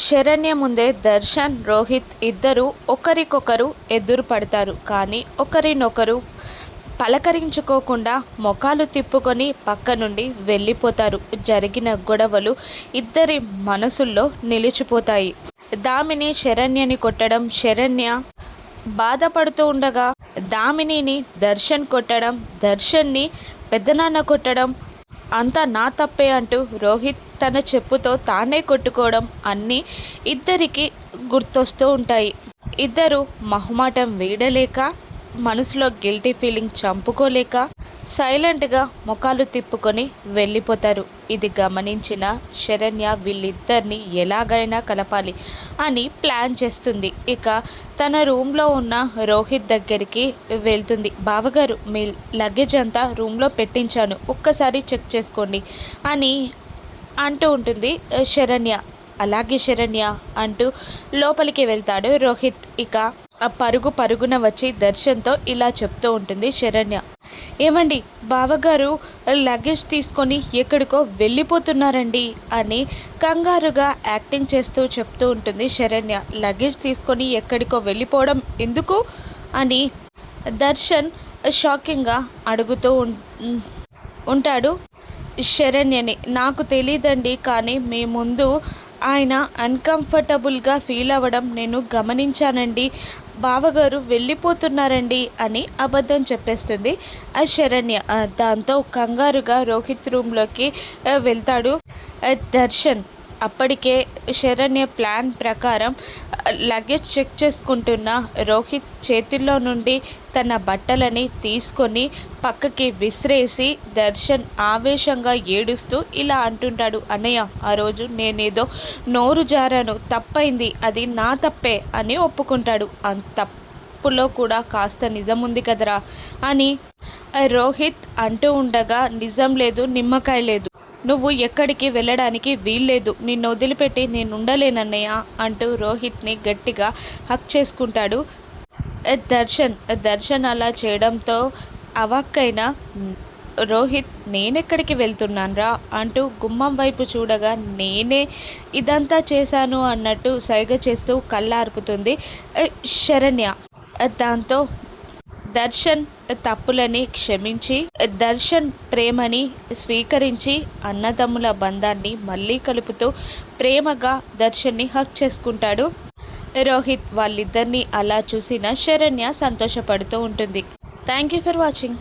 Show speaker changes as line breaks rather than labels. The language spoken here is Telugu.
శరణ్య ముందే దర్శన్, రోహిత్ ఇద్దరు ఒకరికొకరు ఎదురు పడతారు. కానీ ఒకరినొకరు పలకరించుకోకుండా మొఖాలు తిప్పుకొని పక్క నుండి వెళ్ళిపోతారు. జరిగిన గొడవలు ఇద్దరి మనసుల్లో నిలిచిపోతాయి. దామిని శరణ్యని కొట్టడం, శరణ్య బాధపడుతూ ఉండగా దామినిని దర్శన్ కొట్టడం, దర్శన్ని పెద్దనాన్న కొట్టడం, అంతా నా తప్పే అంటూ రోహిత్ తన చెప్పుతో తానే కొట్టుకోవడం అన్నీ ఇద్దరికి గుర్తొస్తూ ఉంటాయి. ఇద్దరు మొహమాటం వీడలేక, మనసులో గిల్టీ ఫీలింగ్ చంపుకోలేక సైలెంట్గా ముఖాలు తిప్పుకొని వెళ్ళిపోతారు. ఇది గమనించిన శరణ్య వీళ్ళిద్దరిని ఎలాగైనా కలపాలి అని ప్లాన్ చేస్తుంది. ఇక తన రూమ్లో ఉన్న రోహిత్ దగ్గరికి వెళ్తుంది. బావగారు, మీ లగేజ్ అంతా రూమ్లో పెట్టించాను, ఒక్కసారి చెక్ చేసుకోండి అని అంటూ ఉంటుంది శరణ్య. అలాగే శరణ్య అంటూ లోపలికి వెళ్తాడు రోహిత్. ఇక పరుగున వచ్చి దర్శన్తో ఇలా చెప్తూ ఉంటుంది శరణ్య. ఏమండి, బావగారు లగేజ్ తీసుకొని ఎక్కడికో వెళ్ళిపోతున్నారండి అని కంగారుగా యాక్టింగ్ చేస్తూ చెప్తూ ఉంటుంది శరణ్య. లగేజ్ తీసుకొని ఎక్కడికో వెళ్ళిపోవడం ఎందుకు అని దర్శన్ షాకింగ్గా అడుగుతూ ఉంటాడు శరణ్యని. నాకు తెలీదండి, కానీ మీ ముందు ఆయన అన్కంఫర్టబుల్గా ఫీల్ అవ్వడం నేను గమనించానండి. బావగారు వెళ్ళిపోతున్నారండి అని అబద్ధం చెప్పేస్తుంది శరణ్య. దాంతో కంగారుగా రోహిత్ రూమ్లోకి వెళ్తాడు దర్శన్. అప్పటికే శరణ్య ప్లాన్ ప్రకారం లగేజ్ చెక్ చేసుకుంటున్న రోహిత్ చేతుల్లో నుండి తన బట్టలని తీసుకొని పక్కకి విసిరేసి దర్శన్ ఆవేశంగా ఏడుస్తూ ఇలా అంటుంటాడు. అన్నయ్య, ఆ రోజు నేనేదో నోరు జారాను, తప్పైంది, అది నా తప్పే అని ఒప్పుకుంటాడు. తప్పులో కూడా కాస్త నిజం ఉంది కదరా అని రోహిత్ అంటూ ఉండగా, నిజం లేదు, నిమ్మకాయ లేదు, నువ్వు ఎక్కడికి వెళ్ళడానికి వీల్లేదు, నిన్ను వదిలిపెట్టి నేను ఉండలేనన్నయ్య అంటూ రోహిత్ని గట్టిగా హక్ చేసుకుంటాడు దర్శన్ అలా చేయడంతో అవాక్కైన రోహిత్, నేనెక్కడికి వెళ్తున్నాన్రా అంటూ గుమ్మం వైపు చూడగా, నేనే ఇదంతా చేశాను అన్నట్టు సైగ చేస్తూ కళ్ళార్పుతుంది శరణ్య. దాంతో దర్శన్ తప్పులని క్షమించి, దర్శన్ ప్రేమని స్వీకరించి అన్నదమ్ముల బంధాన్ని మళ్ళీ కలుపుతూ ప్రేమగా దర్శన్ని హక్ చేసుకుంటాడు రోహిత్. వాళ్ళిద్దరినీ అలా చూసిన శరణ్య సంతోషపడుతూ ఉంటుంది. Thank you for watching.